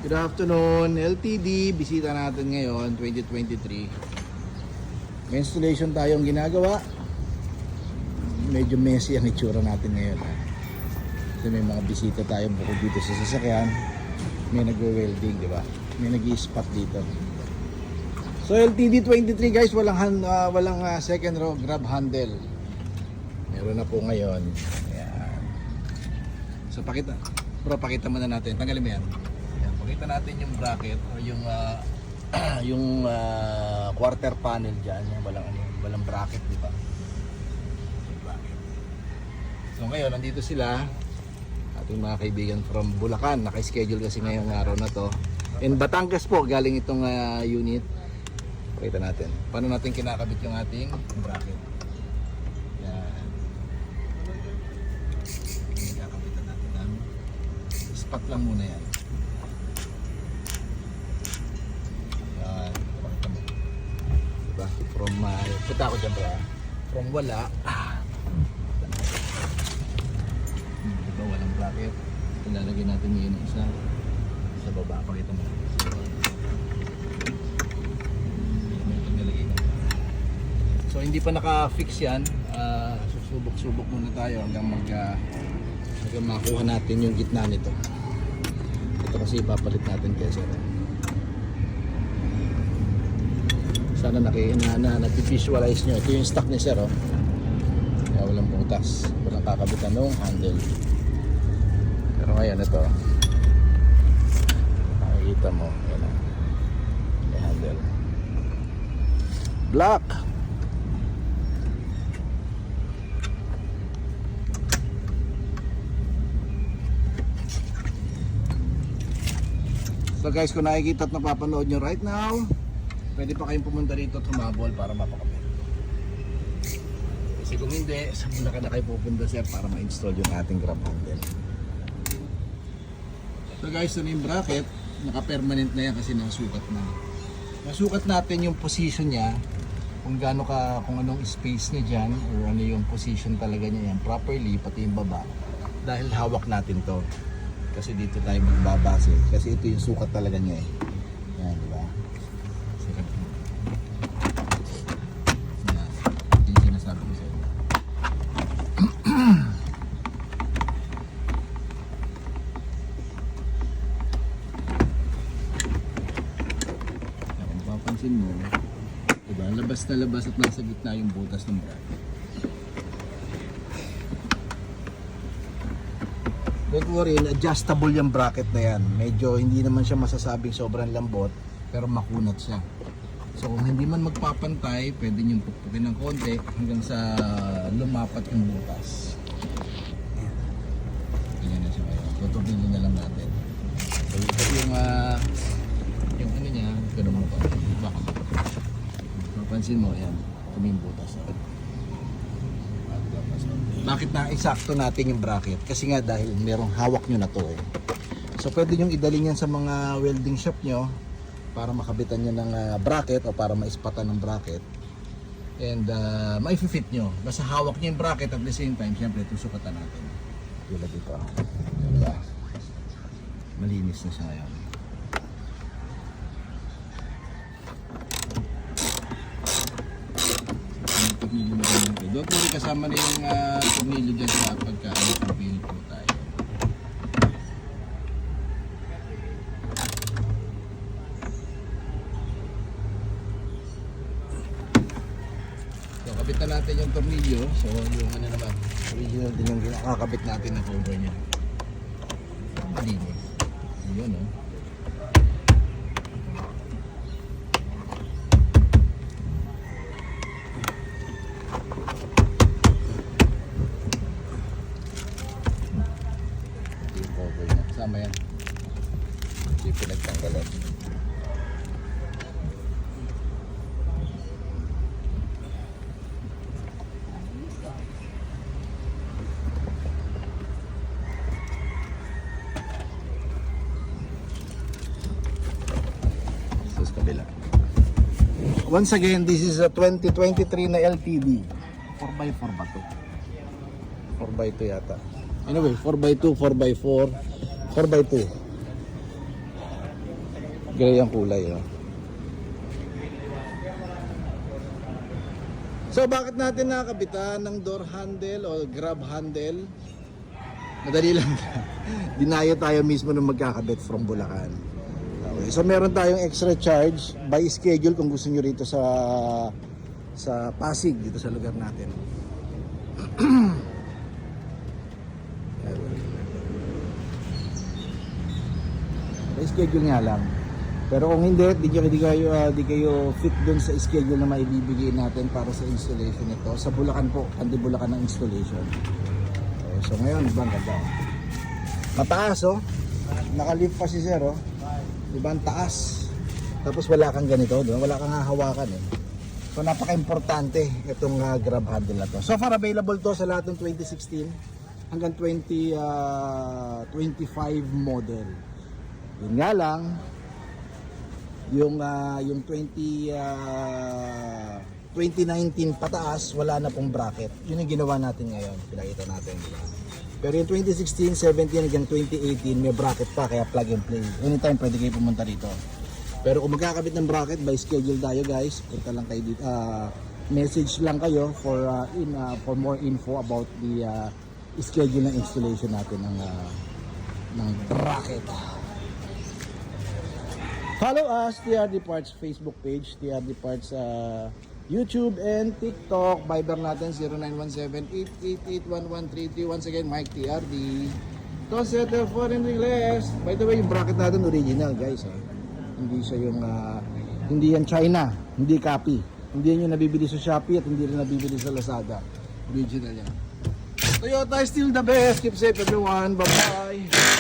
Good afternoon, LTD. Bisita natin ngayon, 2023. May installation tayong ginagawa. Medyo messy ang itsura natin ngayon. Kasi may mga bisita tayong bukod dito sa sasakyan. May nagwe-welding, di ba? May nag-i-spot dito. So LTD 23 guys, walang second row grab handle. Meron na po ngayon. Ayan. So pakita muna natin. Tanggalin mo yan. Pakita natin yung bracket o yung quarter panel diyan, walang bracket, di ba? So ngayon nandito sila, ating mga kaibigan from Bulacan, naka-schedule kasi ngayong araw na to. In Batangas po galing itong unit. Pakita natin. Paano natin kinakabit yung ating bracket? Yan. Kinakabitan natin ng spot lang muna yan. From punta ako dyan bro, from wala diba walang bracket, ilalagay natin yun isa sa baba. Pakita mo so hindi pa naka-fix yan. Susubok-subok muna tayo hanggang makuha natin yung gitna nito. Ito kasi ipapalit natin kaya sir. Sana nati-visualize nyo. Ito yung stock ni sir, oh. Kaya walang butas, walang kakabitan ng handle. Pero ngayon ito, makikita mo, yan o, may handle. Black. So guys, kung nakikita at napapanood nyo right now, pwede pa kayong pumunta dito at humabol para mapakabit. Kasi kung hindi, sa Bulacan na kayo pupunta sir para ma-install yung ating grab handle. So guys, ito yung bracket. Naka-permanent na yan kasi nasukat na. Nasukat natin yung position niya, kung anong space niya dyan, or ano yung position talaga niya yan properly, pati yung baba. Dahil hawak natin to. Kasi dito tayo magbabase. Kasi ito yung sukat talaga niya eh. Yan, di ba? Papansin mo, diba? Labas na labas at nasa gitna yung butas ng bracket. Don't worry, adjustable yung bracket na yan. Medyo hindi naman siya masasabing sobrang lambot, pero makunat siya. So kung hindi man magpapantay, pwede nyo pukpukin ng konti hanggang sa lumapat yung butas. Ganyan na siya ngayon. Tutubigin na lang natin. So ito yung ano niya, ganun mo pa. Baka mapansin mo, yan. Tuming butas. Bakit na eksakto natin yung bracket? Kasi nga dahil merong hawak nyo na to eh. So pwede nyo idalhin yan sa mga welding shop nyo para makabitan nyo ng bracket o para maispatan ng bracket. And ma-fit nyo. Basta hawak nyo yung bracket at the same time, syempre ito sukatan natin. Tulad dito. Diba? Malinis na siya ngayon. Don't worry, kasama na yung tornilyo dyan sa pagka-pil po tayo. So, kabitan natin yung tornilyo. So, yung ano naman, original din yung kakabit natin na cover niya. Malinis. Yun, no? Sama yan. Hindi pinagtanggalan. Sa kabila. Once again, this is a 2023 na LTD. 4x4 ba ito? 4x2 yata. Anyway, 4x2, 4x4, 4x2. Gray ang kulay, oh. So bakit natin nakabitan ng door handle o grab handle? Madali lang. Dinayo tayo mismo nung magkakabit from Bulacan. Okay, so meron tayong extra charge by schedule kung gusto nyo rito sa Pasig, dito sa lugar natin. By schedule nga lang. Pero kung hindi, di kayo fit dun sa schedule na maibibigay natin para sa installation nito. Sa Bulacan po, hindi Bulacan ang installation. Okay, so ngayon, ibang ganda. Mataas, oh. Nakalift pa si Sir, oh. Ibang taas. Tapos wala kang ganito, doon. Wala kang hahawakan, eh. So napaka-importante itong grab handle na to. So far available to sa lahat ng 2016 hanggang 2025 model. Yun nga lang, yung 2019 pataas, wala na pong bracket. Yun yung ginawa natin ngayon, pinakita natin. Pero yung 2016, 17 hanggang 2018 may bracket pa, kaya plug and play. Anytime pwede kayo pumunta rito. Pero kung magkakabit ng bracket, by schedule tayo guys. Punta lang kayo dito, message lang kayo for more info about the schedule ng installation natin ng bracket. Follow us, TRD Parts Facebook page, TRD Parts YouTube and TikTok. Viber natin 0917-888-1133. Once again, Mike TRD. To settle for and request. By the way, yung bracket natin original guys. Hindi siya yung, hindi yan China, hindi copy. Hindi yan yung nabibili sa Shopee at hindi rin nabibili sa Lazada. Original yan. Toyota is still the best. Keep safe everyone. Bye-bye.